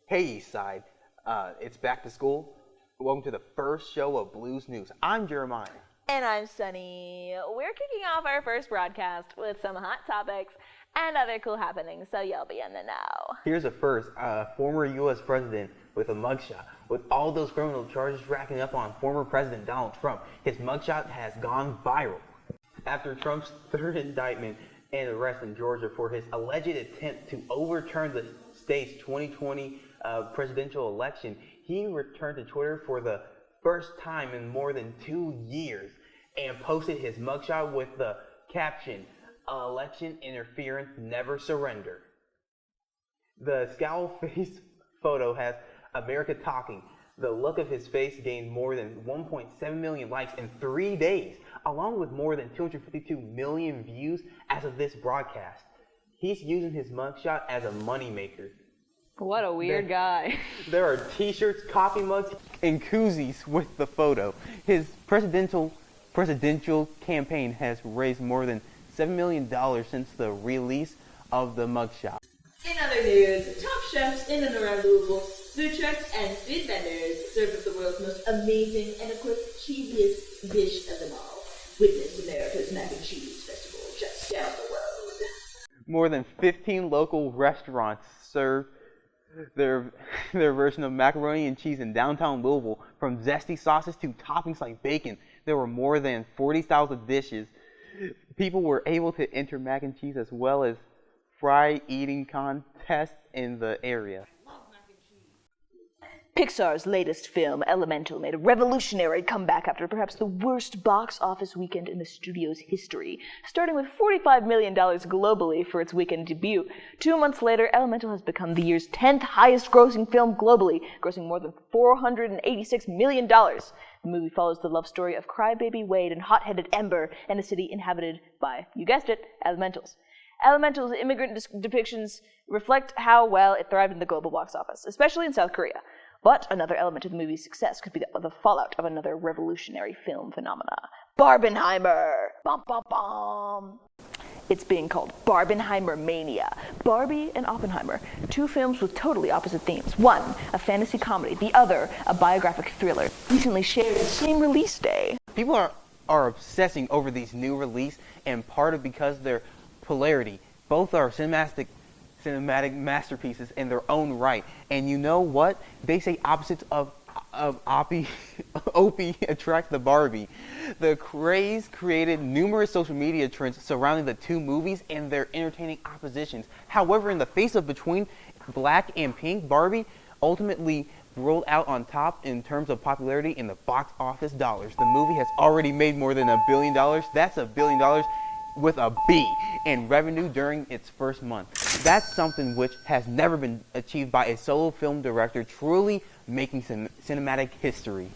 Hey Eastside, it's back to school. Welcome to the first show of Blues News. I'm Jeremiah. And I'm Sunny. We're kicking off our first broadcast with some hot topics and other cool happenings, so you'll be in the know. Here's a first, former U.S. president with a mugshot. With all those criminal charges racking up on former President Donald Trump, his mugshot has gone viral. After Trump's third indictment and arrest in Georgia for his alleged attempt to overturn the state's 2020 presidential election, he returned to Twitter for the first time in more than 2 years and posted his mugshot with the caption, "Election interference, never surrender." The scowl face photo has America talking. The look of his face gained more than 1.7 million likes in 3 days, along with more than 252 million views as of this broadcast. He's using his mugshot as a moneymaker. What a weird guy. There are t-shirts, coffee mugs, and koozies with the photo. His presidential campaign has raised more than $7 million since the release of the mugshot. In other news, top chefs in and around Louisville, food trucks, and food vendors serve up the world's most amazing and, of course, cheesiest dish of them all. Witness America's Mac and Cheese Festival just down the road. More than 15 local restaurants serve their version of macaroni and cheese in downtown Louisville. From zesty sauces to toppings like bacon, there were more than 40,000 dishes. People were able to enter mac and cheese as well as fry eating contests in the area. Pixar's latest film, Elemental, made a revolutionary comeback after perhaps the worst box office weekend in the studio's history, starting with $45 million globally for its weekend debut. 2 months later, Elemental has become the year's 10th highest-grossing film globally, grossing more than $486 million. The movie follows the love story of crybaby Wade and hot-headed Ember in a city inhabited by, you guessed it, elementals. Elemental's immigrant depictions reflect how well it thrived in the global box office, especially in South Korea. But another element of the movie's success could be the fallout of another revolutionary film phenomena, Barbenheimer. Bum, bum, bum. It's being called Barbenheimer Mania. Barbie and Oppenheimer, two films with totally opposite themes. One, a fantasy comedy, the other, a biographic thriller, recently shared the same release day. People are obsessing over these new releases, and part of because their polarity. Both are cinematic masterpieces in their own right. And you know what? They say opposites of Opie attract the Barbie. The craze created numerous social media trends surrounding the two movies and their entertaining oppositions. However, in the face of between black and pink, Barbie ultimately rolled out on top in terms of popularity in the box office dollars. The movie has already made more than $1 billion. That's $1 billion with a B in revenue during its first month. That's something which has never been achieved by a solo film director, truly making cinematic history.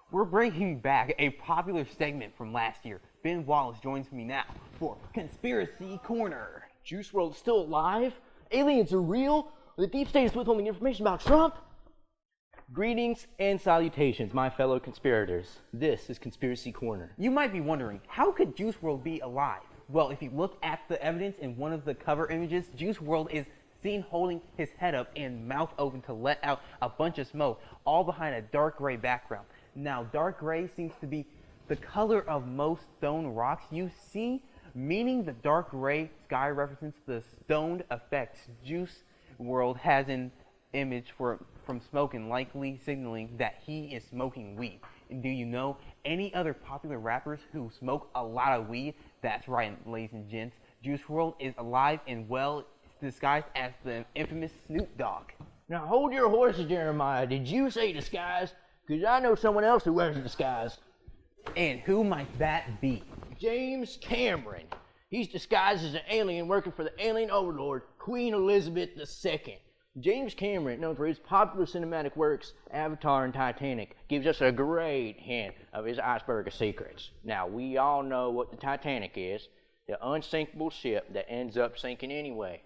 We're bringing back a popular segment from last year. Ben Wallace joins me now for Conspiracy Corner. Juice WRLD is still alive? Aliens are real? The deep state is withholding information about Trump? Greetings and salutations, my fellow conspirators. This is Conspiracy Corner. You might be wondering, how could Juice WRLD be alive? Well, if you look at the evidence in one of the cover images, Juice WRLD is seen holding his head up and mouth open to let out a bunch of smoke, all behind a dark gray background. Now, dark gray seems to be the color of most stone rocks you see, meaning the dark gray sky represents the stoned effects Juice WRLD has an image from smoking, likely signaling that he is smoking weed. And do you know any other popular rappers who smoke a lot of weed? That's right, ladies and gents. Juice WRLD is alive and well disguised as the infamous Snoop Dogg. Now hold your horses, Jeremiah. Did you say disguise? Because I know someone else who wears a disguise. And who might that be? James Cameron. He's disguised as an alien working for the alien overlord, Queen Elizabeth II. James Cameron, known for his popular cinematic works, Avatar and Titanic, gives us a great hint of his iceberg of secrets. Now, we all know what the Titanic is, the unsinkable ship that ends up sinking anyway.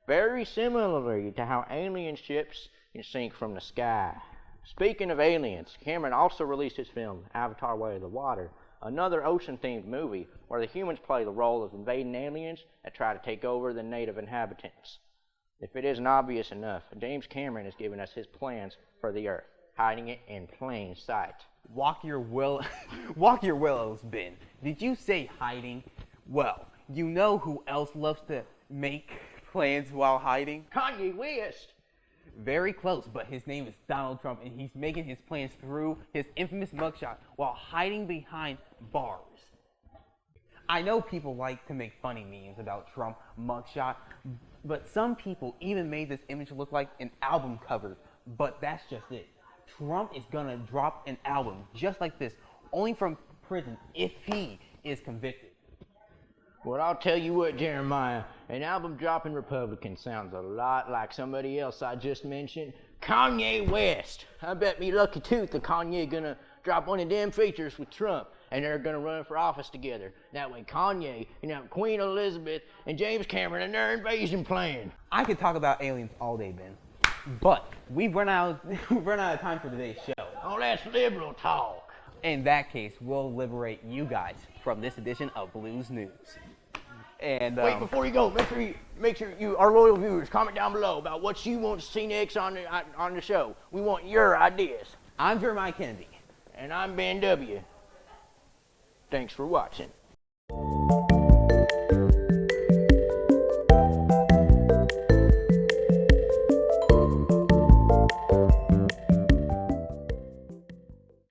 Very similarly to how alien ships can sink from the sky. Speaking of aliens, Cameron also released his film, Avatar: Way of the Water, another ocean-themed movie where the humans play the role of invading aliens that try to take over the native inhabitants. If it isn't obvious enough, James Cameron has given us his plans for the Earth, hiding it in plain sight. Walk your willows, Ben. Did you say hiding? Well, you know who else loves to make plans while hiding? Kanye West! Very close, but his name is Donald Trump, and he's making his plans through his infamous mugshot while hiding behind bars. I know people like to make funny memes about Trump mugshot, but some people even made this image look like an album cover, but that's just it. Trump is gonna drop an album just like this, only from prison if he is convicted. Well, I'll tell you what, Jeremiah, an album-dropping Republican sounds a lot like somebody else I just mentioned, Kanye West. I bet me lucky tooth that Kanye gonna drop one of them features with Trump, and they're gonna run for office together. That way Kanye can have Queen Elizabeth and James Cameron and their invasion plan. I could talk about aliens all day, Ben, but we've run out of time for today's show. Oh, that's liberal talk. In that case, we'll liberate you guys from this edition of Blues News. And wait, before you go, make sure you, our loyal viewers, comment down below about what you want to see next on the show. We want your ideas. I'm Jeremiah Kennedy. And I'm Ben W. Thanks for watching.